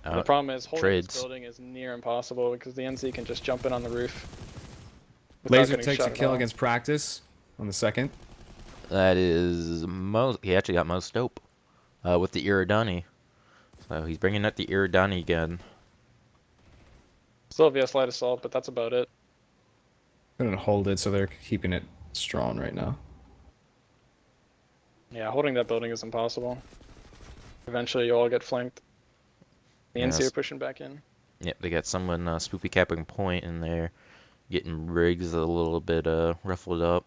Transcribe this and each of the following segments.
The problem is holding this Trades. building is near impossible because the NC can just jump in on the roof without Laser getting takes a shot at kill all. against practice on the second. That is most. He actually got most dope with the Iridani. So he's bringing out the Iridani again. Still VS light assault, but that's about it. Couldn't hold it, so they're keeping it strong right now. Yeah, holding that building is impossible. Eventually, you all get flanked. The Yes. NC are pushing back in. Yep, they got someone spoopy capping point in there, getting Briggs a little bit ruffled up.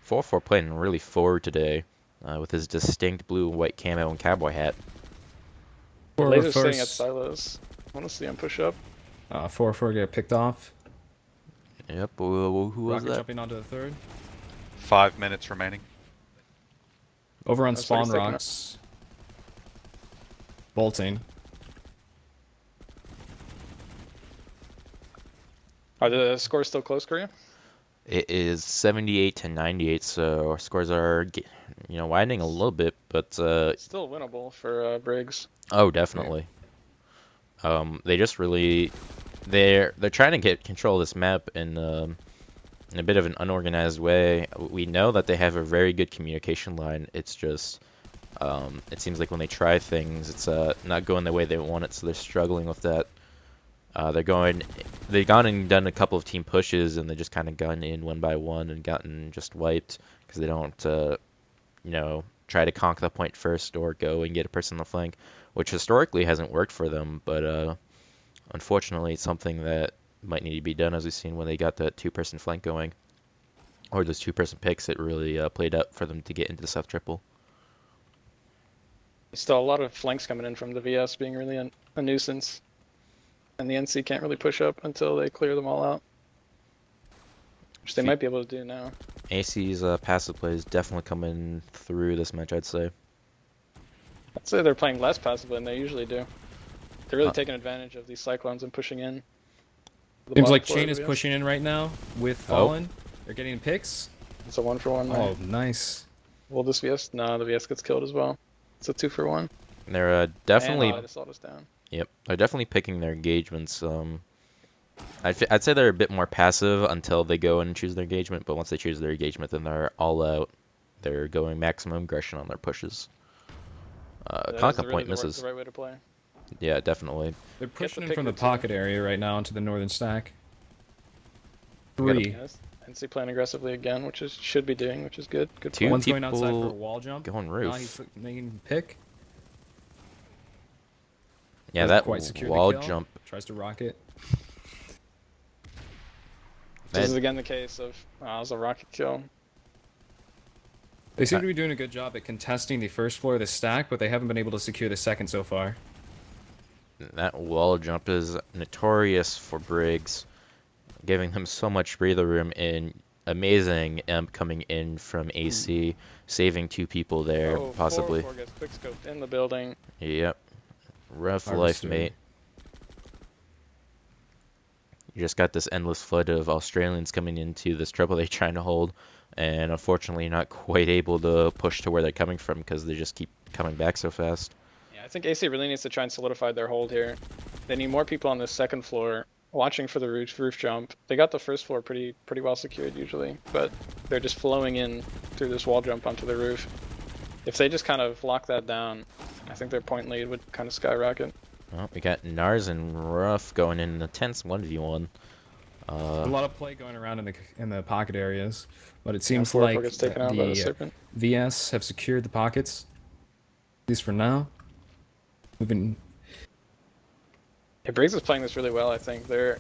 4-4 playing really forward today with his distinct blue and white camo and cowboy hat. The Four laser's sitting at first. silos. I want to see him push up. 4-4 get picked off. Yep, who was Rocket that? jumping onto the third. 5 minutes remaining. Over on Looks like spawn he's taking rocks. Bolting. Are the scores still close, Korea? It is 78 to 98, so our scores are, widening a little bit, but Still winnable for Briggs. oh, definitely. They just really, they're trying to get control of this map in a bit of an unorganized way. We know that they have a very good communication line. It's just, it seems like when they try things, it's not going the way they want it, so they're struggling with that. They've gone and done a couple of team pushes, and they just kind of gone in one by one and gotten just wiped because they don't, try to conk the point first or go and get a person on the flank, which historically hasn't worked for them, but unfortunately it's something that might need to be done, as we've seen when they got that two-person flank going, or those two-person picks. It really played up for them to get into the South Triple. Still a lot of flanks coming in from the VS being really a nuisance. And the NC can't really push up until they clear them all out. Which they might be able to do now. AC's passive play is definitely coming through this match, I'd say. I'd say they're playing less passively than they usually do. They're really taking advantage of these cyclones and pushing in. Seems like Chain is pushing in right now with Fallen. They're getting picks. It's a 1-for-1 there. Oh, nice. Will this VS? No, the VS gets killed as well. It's a 2-for-1. They're definitely. And assault is down. Yep, they're definitely picking their engagements. I'd say they're a bit more passive until they go and choose their engagement, but once they choose their engagement, then they're all out. They're going maximum aggression on their pushes. Conka point misses. The right way to play. Yeah, definitely. They're pushing in from the pocket area right now into the northern stack. 3. Yes. NC playing aggressively again, which should be doing, which is good. Good. Two One's people going outside for a wall jump. going Now roof. he's making pick. Yeah, Doesn't that quite secure the wall kill. jump. Tries to rocket. This is again the case of it was a rocket kill. They seem to be doing a good job at contesting the first floor of the stack, but they haven't been able to secure the second so far. That wall jump is notorious for Briggs, giving them so much breather room, and amazing imp coming in from AC, saving two people there, possibly. 4-4 gets quick scoped in the building. Yep. Rough Harvester. life, mate. You just got this endless flood of Australians coming into this triple they're trying to hold, and unfortunately you're not quite able to push to where they're coming from because they just keep coming back so fast. Yeah, I think AC really needs to try and solidify their hold here. They need more people on the second floor watching for the roof jump. They got the first floor pretty well secured usually, but they're just flowing in through this wall jump onto the roof. If they just kind of lock that down, I think their point lead would kind of skyrocket. Well, we got Nars and Ruff going in a tense 1v1. A lot of play going around in the pocket areas, but it seems 4-4 like gets taken out by the Serpent. VS have secured the pockets, at least for now. Moving. Yeah, Briggs is playing this really well, I think. They're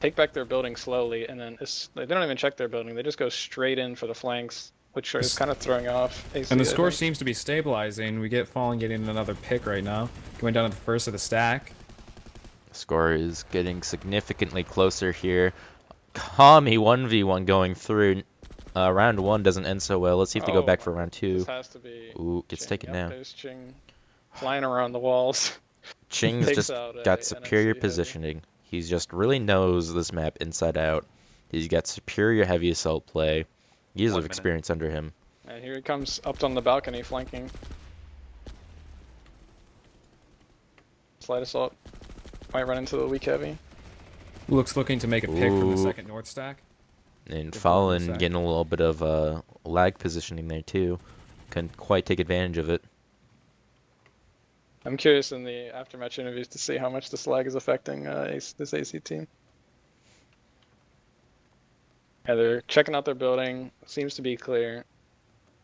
take back their building slowly, and then they don't even check their building. They just go straight in for the flanks, which is kind of throwing off AC. And the score seems to be stabilizing. We get Fallen getting another pick right now, going down to the first of the stack. Score is getting significantly closer here. Kami 1v1 going through. Round 1 doesn't end so well. Let's see if they go back for round 2. This has to be Ooh, gets Ching. taken down. There's Ching flying around the walls. Ching's Takes just out, got NXT superior heavy. positioning. He's just really knows this map inside out. He's got superior heavy assault play. Years 1 of minute. experience under him. And here he comes up on the balcony flanking. light assault might run into the weak heavy. Luke's looking to make a pick from the Ooh. second north stack. And Good Fallen forward getting a little bit of lag positioning there too. Couldn't quite take advantage of it. I'm curious in the after-match interviews to see how much this lag is affecting this AC team. Yeah, they're checking out their building. Seems to be clear.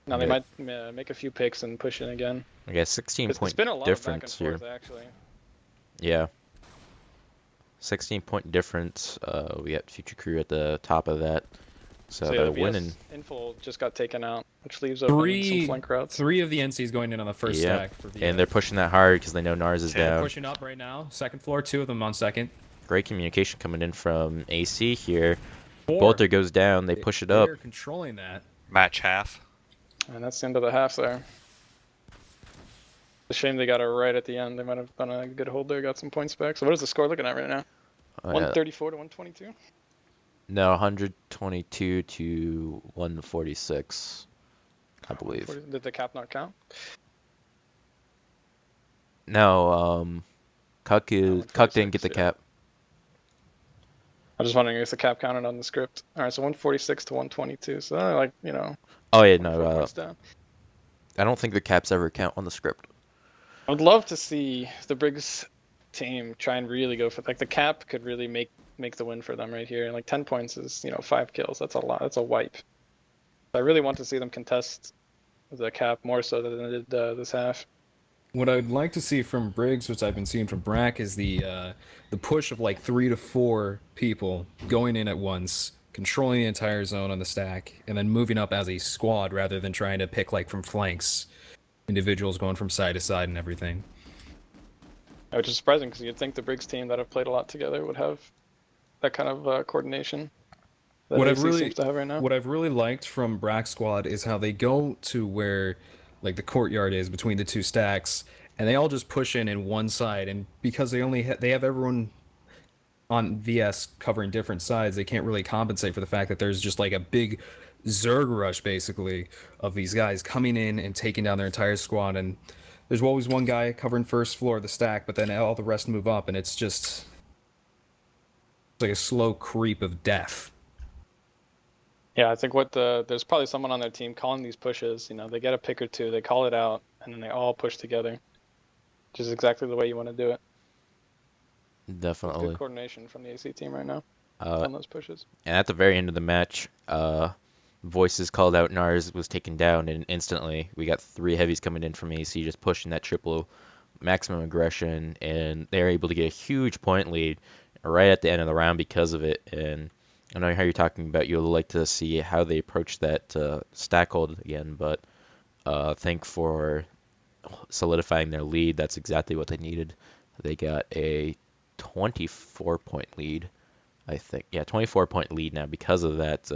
Now they Yeah. might make a few picks and push in again. I guess 16 It's point been a lot of back and difference here. forth actually. Yeah. 16-point difference. We got Future Crew at the top of that. So yeah, they're the winning. BS Info just got taken out, which leaves open some flank routes. Three of the NCs going in on the first Yeah. stack. For VS. And they're pushing that hard because they know Nars is They're down. Pushing up right now. Second floor, 2 of them on second. Great communication coming in from AC here. 4. Bolter goes down. They push it up. They're controlling that. Match half. And that's the end of the half there. It's a shame they got it right at the end. They might have done a good hold there, got some points back. So what is the score looking at right now? 134 to 122? No, 122 to 146, I believe. Did the cap not count? No, Cuck didn't get the 146, yeah. cap. I was just wondering if the cap counted on the script. All right, so 146 to 122. So they're like, you know, Oh yeah, 24 no, points down. I don't think the caps ever count on the script. I would love to see the Briggs team try and really go for like the cap could really make the win for them right here. Like 10 points is 5 kills. That's a lot. That's a wipe. I really want to see them contest the cap more so than they did this half. What I'd like to see from Briggs, which I've been seeing from brACk, is the push of like 3 to 4 people going in at once, controlling the entire zone on the stack, and then moving up as a squad rather than trying to pick like from flanks, individuals going from side to side and everything. Which is surprising because you'd think the Briggs team that have played a lot together would have that kind of coordination that What AC I've really seems to have right now. What I've really liked from brACk squad is how they go to where like the courtyard is between the 2 stacks, and they all just push in one side, and because they have everyone on VS covering different sides, they can't really compensate for the fact that there's just like a big Zerg rush basically of these guys coming in and taking down their entire squad. And there's always one guy covering first floor of the stack, but then all the rest move up, and it's just like a slow creep of death. Yeah, I think there's probably someone on their team calling these pushes. They get a pick or 2, they call it out, and then they all push together, which is exactly the way you want to do it. Definitely. Good coordination from the AC team right now on those pushes. And at the very end of the match, Voices called out Nars was taken down, and instantly we got 3 heavies coming in from AC, just pushing that triple maximum aggression, and they're able to get a huge point lead right at the end of the round because of it. And I know how you're talking about you'll like to see how they approach that stack hold again, but I think for solidifying their lead, that's exactly what they needed. They got a 24-point lead, I think. Yeah, 24-point lead now because of that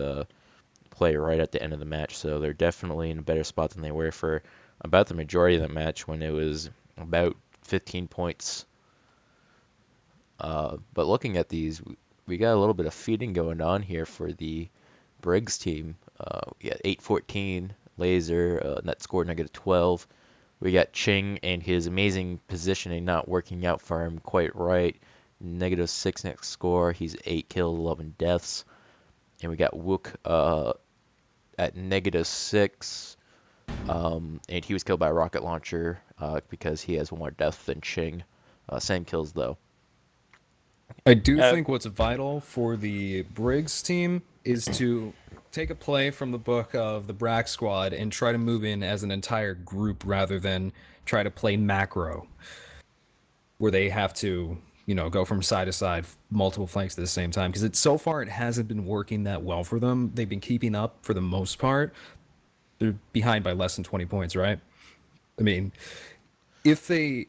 play right at the end of the match. So they're definitely in a better spot than they were for about the majority of the match when it was about 15 points. But looking at these, we got a little bit of feeding going on here for the Briggs team. We got 8-14, Laser, net score -12. We got Ching and his amazing positioning not working out for him quite right. -6 net score. He's 8 kills, 11 deaths. And we got Wook at -6. And he was killed by a rocket launcher because he has more death than Ching. Same kills though. I do think what's vital for the Briggs team is to take a play from the book of the brACk squad and try to move in as an entire group rather than try to play macro, where they have to, go from side to side, multiple flanks at the same time. Because so far it hasn't been working that well for them. They've been keeping up for the most part. They're behind by less than 20 points, right? I mean, if they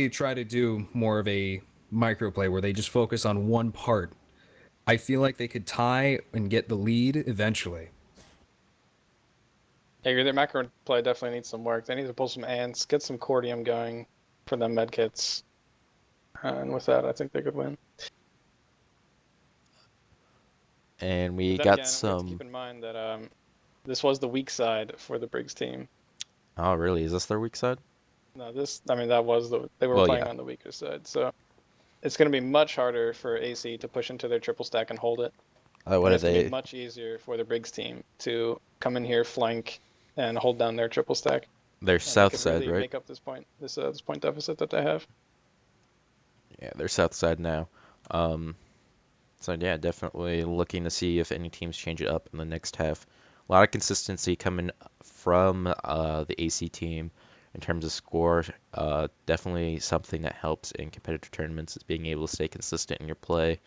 try to do more of a microplay where they just focus on one part, I feel like they could tie and get the lead eventually. Yeah, their macro play definitely needs some work. They need to pull some ants, get some cordium going for them medkits, and with that, I think they could win. And we But then got again, we have some. to keep in mind that this was the weak side for the Briggs team. Oh, really? Is this their weak side? No, I mean, that was they were Well, playing yeah. on the weaker side, so it's going to be much harder for AC to push into their triple stack and hold it. What And are it's going to be they? much easier for the Briggs team to come in here, flank, and hold down their triple stack. They're And they south could side, really right? make up this point deficit that they have. Yeah, they're south side now. Um, so yeah, definitely looking to see if any teams change it up in the next half. A lot of consistency coming from the AC team in terms of score. Definitely something that helps in competitive tournaments is being able to stay consistent in your play,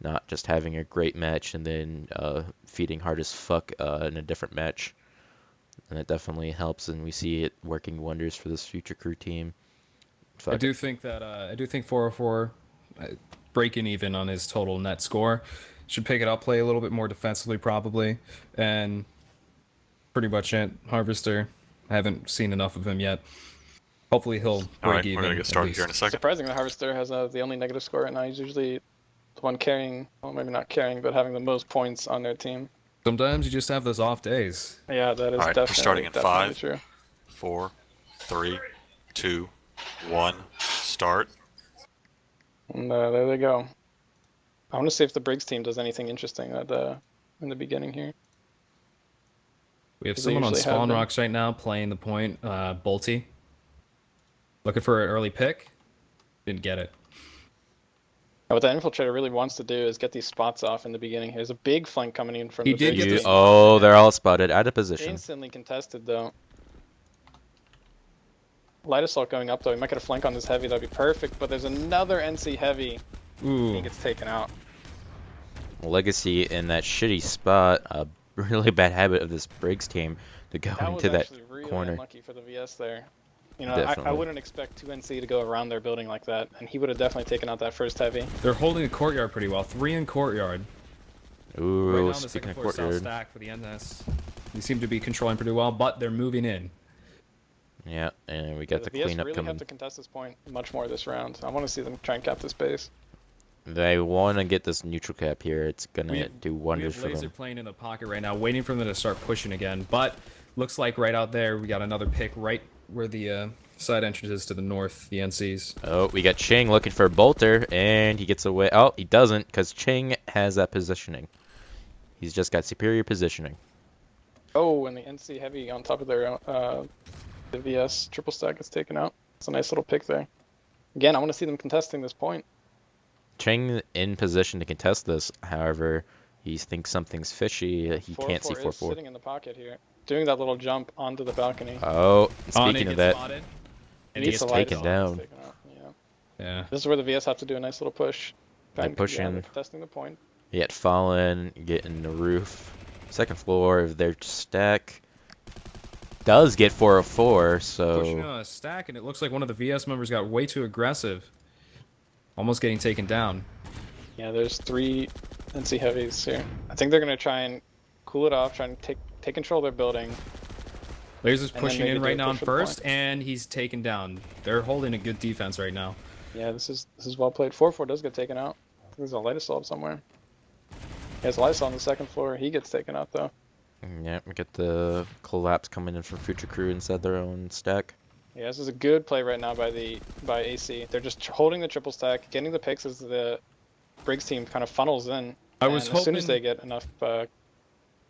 not just having a great match and then feeding hard as fuck in a different match. And it definitely helps, and we see it working wonders for this future crew team. I Fuck. do think that I do think 404 breaking even on his total net score should pick it up, play a little bit more defensively probably, and pretty much it. Harvester, I haven't seen enough of him yet. Hopefully he'll All break right, we're even gonna get at started here in a least. second. Surprisingly, Harvester has the only negative score right now. He's usually the one carrying, well, maybe not carrying, but having the most points on their team. Sometimes you just have those off days. Yeah, that is All right, we're starting in definitely 5, true. 4, 3, 2, 1. Start. And there they go. I want to see if the Briggs team does anything interesting in the beginning here. We have They someone on usually have Spawn been. Rocks right now playing the point, Bolty. Looking for an early pick. Didn't get it. And what the infiltrator really wants to do is get these spots off in the beginning. There's a big flank coming in from He the did Briggs get team. the spot. Oh, they're all spotted out of position. Instantly contested though. Light assault going up though. He might get a flank on this heavy. That'd be perfect. But there's another NC heavy. And he Ooh. gets taken out. Legacy in that shitty spot. A really bad habit of this Briggs team to go That was into that actually really corner. unlucky for the VS there. You know, I Definitely. wouldn't expect 2 NC to go around their building like that, and he would have definitely taken out that first heavy. They're holding the courtyard pretty well. 3 in courtyard. Right now Ooh, on the speaking second of floor south courtyard. stack for the NS. They seem to be controlling pretty well, but they're moving in. Yeah, and we got the VS cleanup really coming. have to contest this point much more this round. I want to see them try and cap this base. They want to get this neutral cap here. It's gonna do wonders we for have Laser them. playing in the pocket right now, waiting for them to start pushing again. But looks like right out there, we got another pick right where the side entrance is to the north, the NCs. Oh, we got Ching looking for a bolter, and he gets away. Oh, he doesn't, because Ching has that positioning. He's just got superior positioning. Oh, and the NC heavy on top of their the VS triple stack gets taken out. It's a nice little pick there. Again, I want to see them contesting this point. Ching in position to contest this. However, he thinks something's fishy. He can't see 4-4 is 4-4. sitting in the pocket here, doing that little jump onto the balcony. Oh, On speaking it of gets that, spotted, and he he gets gets light taken assault, down. gets taken out, yeah. Yeah. This is where the VS have to do a nice little push. They Try and- push yeah, in. they're contesting the point. Yet Fallen getting the roof. Second floor of their stack does get 404, Pushing so on a stack, and it looks like one of the VS members got way too aggressive. Almost getting taken down. Yeah, there's 3 NC heavies here. I think they're gonna try and cool it off, try and take control of their building. Laser's then pushing maybe in do right a now on push for the first, point. and he's taken down. They're holding a good defense right now. Yeah, this is well played. 4-4 does get taken out. I think there's a light assault somewhere. He has a light assault on the second floor. He gets taken out though. yeah, we get the collapse coming in from Future Crew inside their own stack. Yeah, this is a good play right now by AC. They're just holding the triple stack, getting the picks as the Briggs team kind of funnels in. I was and as soon as hoping- they get enough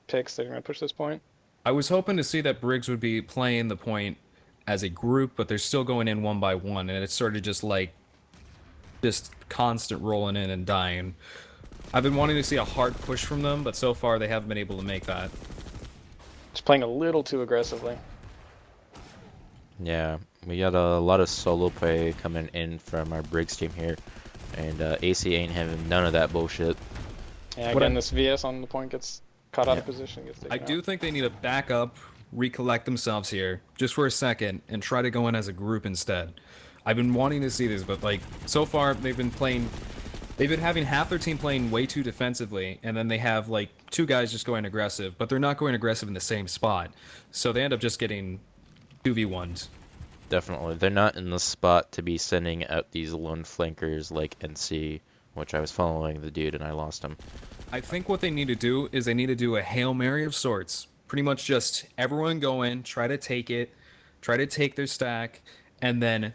picks, they're gonna push this point. I was hoping to see that Briggs would be playing the point as a group, but they're still going in one by one, and it's sort of just like just constant rolling in and dying. I've been wanting to see a hard push from them, but so far they haven't been able to make that. Just playing a little too aggressively. Yeah, we got a lot of solo play coming in from our Briggs team here, and AC ain't having none of that bullshit. Yeah, What again, I- this VS on the point gets caught out of Yeah. position, gets taken I do think they need to back up, recollect themselves here, just for a second, and try to go in as a group instead. I've been wanting to see this, but like so far they've been having half their team playing way too defensively, and then they have like 2 guys just going aggressive, but they're not going aggressive in the same spot, so they end up just getting 2v1s. Definitely, they're not in the spot to be sending out these lone flankers like NC, which I was following the dude and I lost him. I think what they need to do is they need to do a Hail Mary of sorts. Pretty much just everyone go in, try to take it, try to take their stack, and then